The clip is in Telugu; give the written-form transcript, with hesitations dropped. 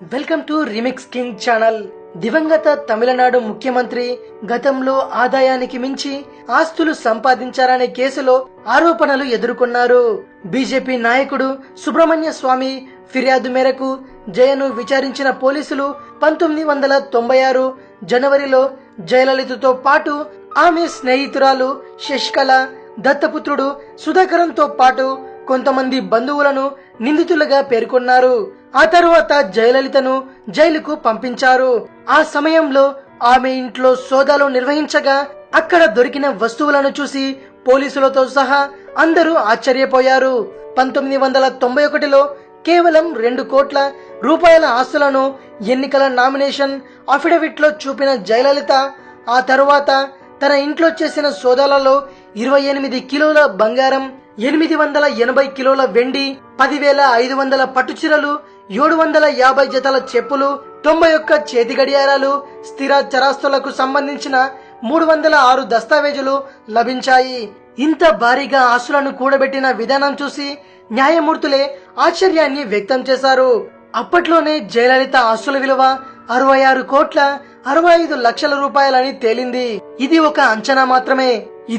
Welcome to remix king channel. దివంగత తమిళనాడు ముఖ్యమంత్రి గతంలో ఆదాయానికి మించి ఆస్తులు సంపాదించారనే కేసులో ఆరోపణలు ఎదుర్కొన్నారు. బీజేపీ నాయకుడు సుబ్రహ్మణ్య స్వామి ఫిర్యాదు మేరకు జయను విచారించిన పోలీసులు 1996 జనవరిలో జయలలితతో పాటు ఆమె స్నేహితురాలు శశికళ, దత్తపుత్రుడు సుధాకరంతో పాటు కొంతమంది బంధువులను నిందితులుగా పేర్కొన్నారు. ఆ తరువాత జయలలితను జైలుకు పంపించారు. ఆ సమయంలో ఆమె ఇంట్లో సోదాలు నిర్వహించగా అక్కడ దొరికిన వస్తువులను చూసి పోలీసులతో సహా అందరూ ఆశ్చర్యపోయారు. 1991లో కేవలం 2 కోట్ల రూపాయల ఆస్తులను ఎన్నికల నామినేషన్ అఫిడవిట్ లో చూపిన జయలలిత ఆ తరువాత తన ఇంట్లో చేసిన సోదాలలో 28 కిలోల బంగారం, 880 కిలోల వెండి, 10,500 పట్టుచీరలు, 750 జతల చెప్పులు, 91 చేతి గడియారాలు, స్థిర చరాస్తులకు సంబంధించిన 306 దస్తావేజులు లభించాయి. ఇంత భారీగా ఆస్తులను కూడబెట్టిన విధానం చూసి న్యాయమూర్తులే ఆశ్చర్యాన్ని వ్యక్తం చేశారు. అప్పట్లోనే జయలలిత ఆస్తుల విలువ 66 కోట్ల 65 లక్షల రూపాయలని తేలింది. ఇది ఒక అంచనా మాత్రమే.